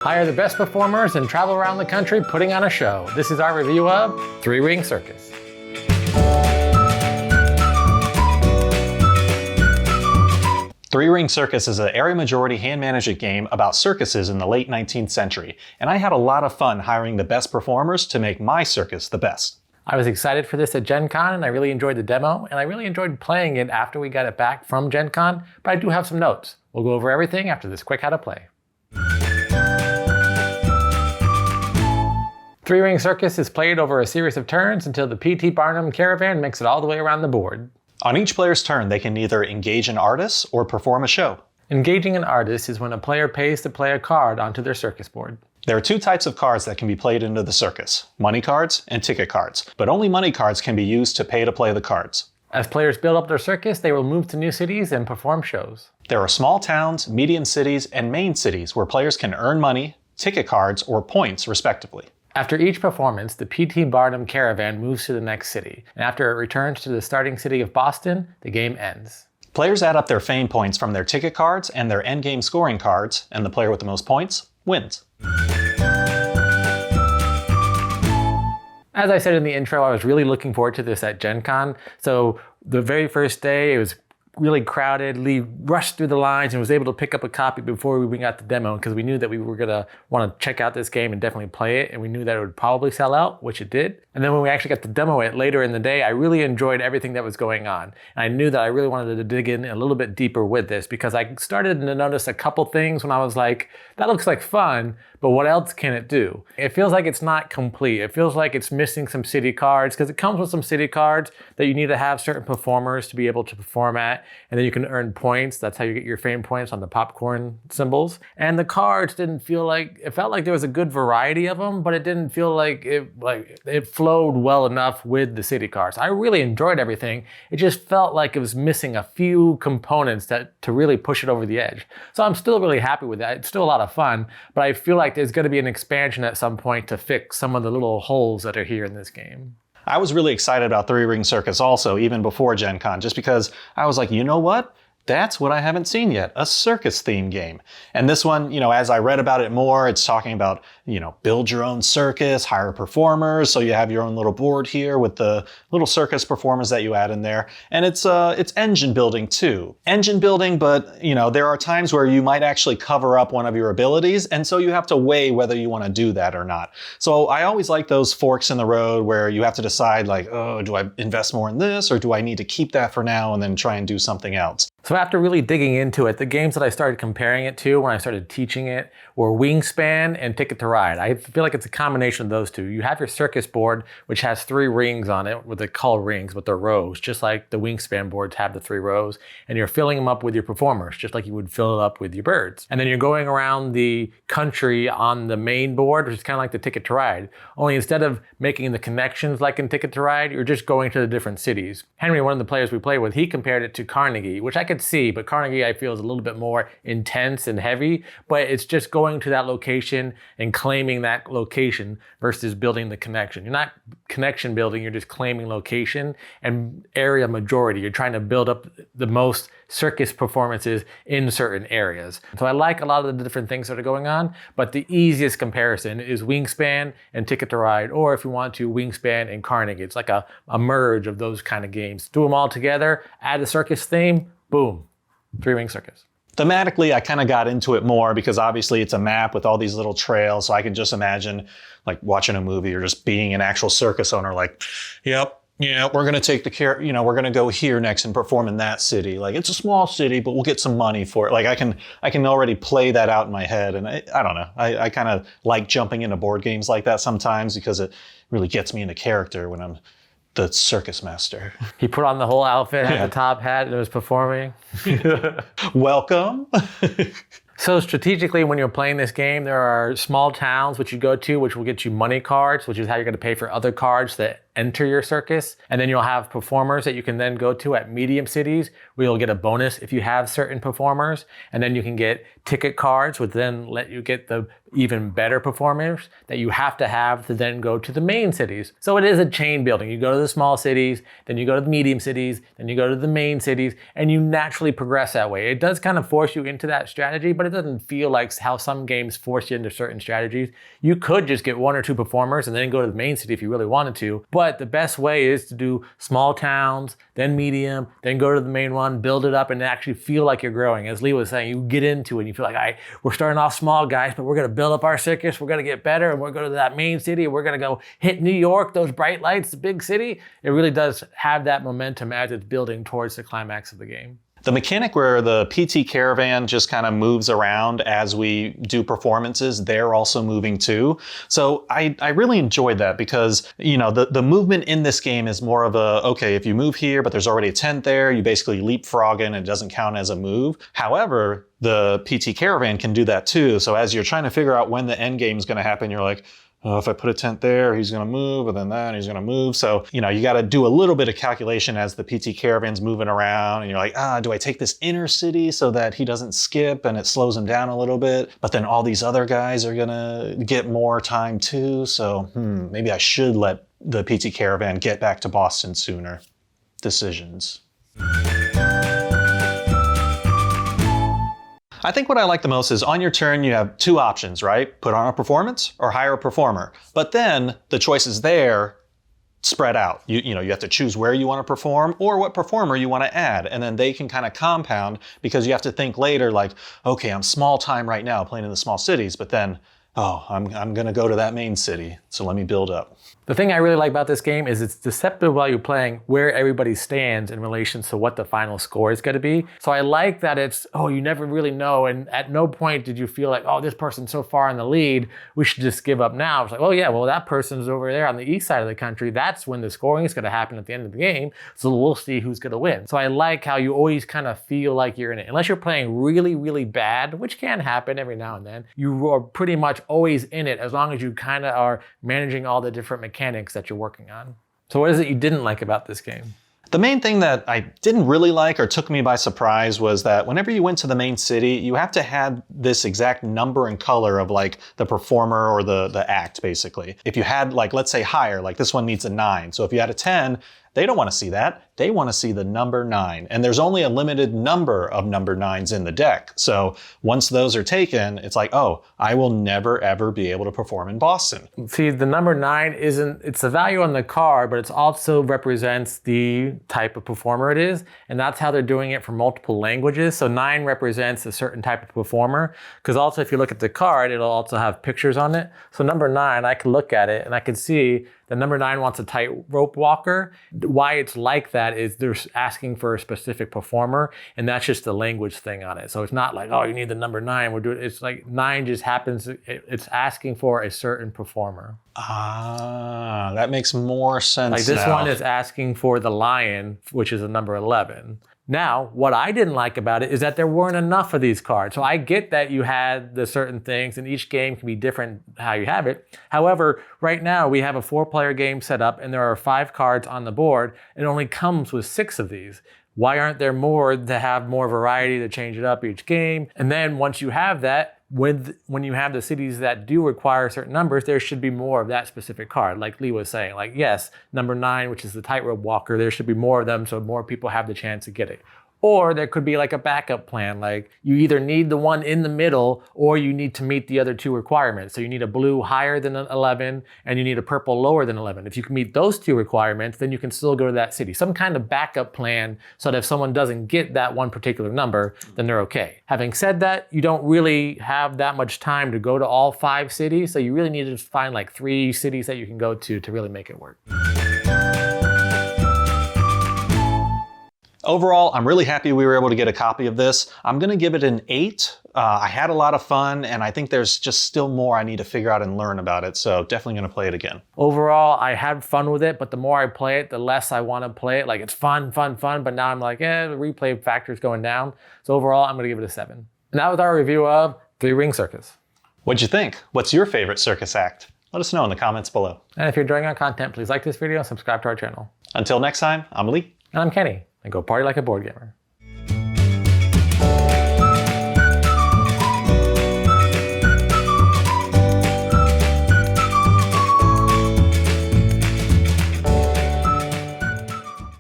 Hire the best performers and travel around the country putting on a show. This is our review of Ring Circus. Ring Circus is an area majority hand-managed game about circuses in the late 19th century, and I had a lot of fun hiring the best performers to make my circus the best. I was excited for this at Gen Con, and I really enjoyed the demo, and I really enjoyed playing it after we got it back from Gen Con, but I do have some notes. We'll go over everything after this quick how to play. Ring Circus is played over a series of turns until the PT Barnum caravan makes it all the way around the board. On each player's turn, they can either engage an artist or perform a show. Engaging an artist is when a player pays to play a card onto their circus board. There are two types of cards that can be played into the circus, money cards and ticket cards, but only money cards can be used to pay to play the cards. As players build up their circus, they will move to new cities and perform shows. There are small towns, medium cities, and main cities where players can earn money, ticket cards, or points, respectively. After each performance, the PT Barnum caravan moves to the next city, and after it returns to the starting city of Boston, the game ends. Players add up their fame points from their ticket cards and their endgame scoring cards, and the player with the most points wins. As I said in the intro, I was really looking forward to this at Gen Con. So the very first day, it was really crowded. Lee rushed through the lines and was able to pick up a copy before we got the demo because we knew that we were gonna want to check out this game and definitely play it, and we knew that it would probably sell out, which it did. And then when we actually got to demo it later in the day, I really enjoyed everything that was going on. And I knew that I really wanted to dig in a little bit deeper with this because I started to notice a couple things when I was like, that looks like fun, but what else can it do? It feels like it's not complete. It feels like it's missing some city cards because it comes with some city cards that you need to have certain performers to be able to perform at, and then you can earn points. That's how you get your fame points on the popcorn symbols. And the cards didn't feel like, it felt like there was a good variety of them, but it didn't feel like it flowed well enough with the city cards. I really enjoyed everything. It just felt like it was missing a few components to really push it over the edge. So I'm still really happy with that. It's still a lot of fun, but I feel like there's going to be an expansion at some point to fix some of the little holes that are here in this game. I was really excited about Ring Circus also, even before Gen Con, just because I was like, you know what? That's what I haven't seen yet, a circus theme game. And this one, as I read about it more, it's talking about, build your own circus, hire performers. So you have your own little board here with the little circus performers that you add in there. And it's engine building too. Engine building, but there are times where you might actually cover up one of your abilities. And so you have to weigh whether you want to do that or not. So I always like those forks in the road where you have to decide like, oh, do I invest more in this or do I need to keep that for now and then try and do something else? So after really digging into it, the games that I started comparing it to when I started teaching it were Wingspan and Ticket to Ride. I feel like it's a combination of those two. You have your circus board, which has 3 rings on it, what they call rings, but they're rows, just like the Wingspan boards have the 3 rows, and you're filling them up with your performers, just like you would fill it up with your birds. And then you're going around the country on the main board, which is kind of like the Ticket to Ride, only instead of making the connections like in Ticket to Ride, you're just going to the different cities. Henry, one of the players we played with, he compared it to Carnegie, which I could see, but Carnegie I feel is a little bit more intense and heavy, but it's just going to that location and claiming that location versus building the connection. You're not connection building, you're just claiming location and area majority. You're trying to build up the most circus performances in certain areas. So I like a lot of the different things that are going on, but the easiest comparison is Wingspan and Ticket to Ride, or if you want to, Wingspan and Carnegie. It's like a merge of those kind of games. Do them all together, add a circus theme, boom, Ring Circus. Thematically, I kind of got into it more because obviously it's a map with all these little trails. So I can just imagine like watching a movie or just being an actual circus owner like, yep, we're going to take the care, we're going to go here next and perform in that city. Like it's a small city, but we'll get some money for it. Like I can already play that out in my head. And I don't know. I kind of like jumping into board games like that sometimes because it really gets me into character when I'm the circus master. He put on the whole outfit, had the top hat, and was performing. Welcome. So strategically, when you're playing this game, there are small towns which you go to, which will get you money cards, which is how you're going to pay for other cards that enter your circus. And then you'll have performers that you can then go to at medium cities where you'll get a bonus if you have certain performers. And then you can get ticket cards, which then let you get the even better performers that you have to then go to the main cities. So it is a chain building. You go to the small cities, then you go to the medium cities, then you go to the main cities, and you naturally progress that way. It does kind of force you into that strategy, but it doesn't feel like how some games force you into certain strategies. You could just get 1 or 2 performers and then go to the main city if you really wanted to. But the best way is to do small towns, then medium, then go to the main one, build it up, and actually feel like you're growing. As Lee was saying, you get into it and you feel like, all right, we're starting off small, guys, but we're going to build up our circus, we're gonna get better, and we're going to that main city, we're gonna go hit New York, those bright lights, the big city. It really does have that momentum as it's building towards the climax of the game. The mechanic where the PT caravan just kind of moves around as we do performances, they're also moving too. So I really enjoyed that because, you know, the movement in this game is more of a, okay, if you move here, but there's already a tent there, you basically leapfrog in and it doesn't count as a move. However, the PT caravan can do that too. So as you're trying to figure out when the end game is going to happen, you're like, oh, if I put a tent there, he's going to move, and then that, he's going to move. So, you know, you got to do a little bit of calculation as the PT caravan's moving around, and you're like, do I take this inner city so that he doesn't skip and it slows him down a little bit? But then all these other guys are going to get more time too. So, maybe I should let the PT caravan get back to Boston sooner. Decisions. I think what I like the most is on your turn, you have 2 options, right? Put on a performance or hire a performer. But then the choices there spread out. You know, you have to choose where you want to perform or what performer you want to add. And then they can kind of compound because you have to think later like, okay, I'm small time right now playing in the small cities, but then, oh, I'm going to go to that main city. So let me build up. The thing I really like about this game is it's deceptive while you're playing where everybody stands in relation to what the final score is going to be. So I like that it's, you never really know. And at no point did you feel like, this person's so far in the lead, we should just give up now. It's like, that person's over there on the east side of the country. That's when the scoring is going to happen at the end of the game. So we'll see who's going to win. So I like how you always kind of feel like you're in it. Unless you're playing really, really bad, which can happen every now and then, you are pretty much always in it as long as you kind of are managing all the different mechanics that you're working on. So what is it you didn't like about this game? The main thing that I didn't really like or took me by surprise was that whenever you went to the main city, you have to have this exact number and color of like the performer or the act, basically. If you had like, let's say higher, like this one needs a 9. So if you had a 10, they don't want to see that. They want to see the number 9. And there's only a limited number of number 9s in the deck. So once those are taken, it's like, I will never, ever be able to perform in Boston. See, the number 9 it's the value on the card, but it also represents the type of performer it is. And that's how they're doing it for multiple languages. So 9 represents a certain type of performer. Because also if you look at the card, it'll also have pictures on it. So number 9, I can look at it and I can see the number 9 wants a tightrope walker. Why it's like that is they're asking for a specific performer, and that's just the language thing on it. So it's not like, you need the number 9. It's like 9 just happens. It's asking for a certain performer. That makes more sense. Like this one is asking for the lion, which is a number 11. Now, what I didn't like about it is that there weren't enough of these cards. So I get that you had the certain things and each game can be different how you have it. However, right now we have a 4-player game set up and there are 5 cards on the board. It only comes with 6 of these. Why aren't there more to have more variety to change it up each game? And then once you have that, when you have the cities that do require certain numbers, there should be more of that specific card. Like Lee was saying, like, yes, number 9, which is the tightrope walker, there should be more of them so more people have the chance to get it. Or there could be like a backup plan, like you either need the one in the middle or you need to meet the other 2 requirements. So you need a blue higher than 11 and you need a purple lower than 11. If you can meet those 2 requirements, then you can still go to that city. Some kind of backup plan so that if someone doesn't get that one particular number, then they're okay. Having said that, you don't really have that much time to go to all 5 cities. So you really need to find like 3 cities that you can go to really make it work. Overall, I'm really happy we were able to get a copy of this. I'm going to give it an 8. I had a lot of fun, and I think there's just still more I need to figure out and learn about it, so definitely going to play it again. Overall, I had fun with it, but the more I play it, the less I want to play it. Like, it's fun, but now I'm like, the replay factor is going down. So overall, I'm going to give it a 7. And that was our review of the Ring Circus. What'd you think? What's your favorite circus act? Let us know in the comments below. And if you're enjoying our content, please like this video and subscribe to our channel. Until next time, I'm Lee. And I'm Kenny, and go party like a board gamer.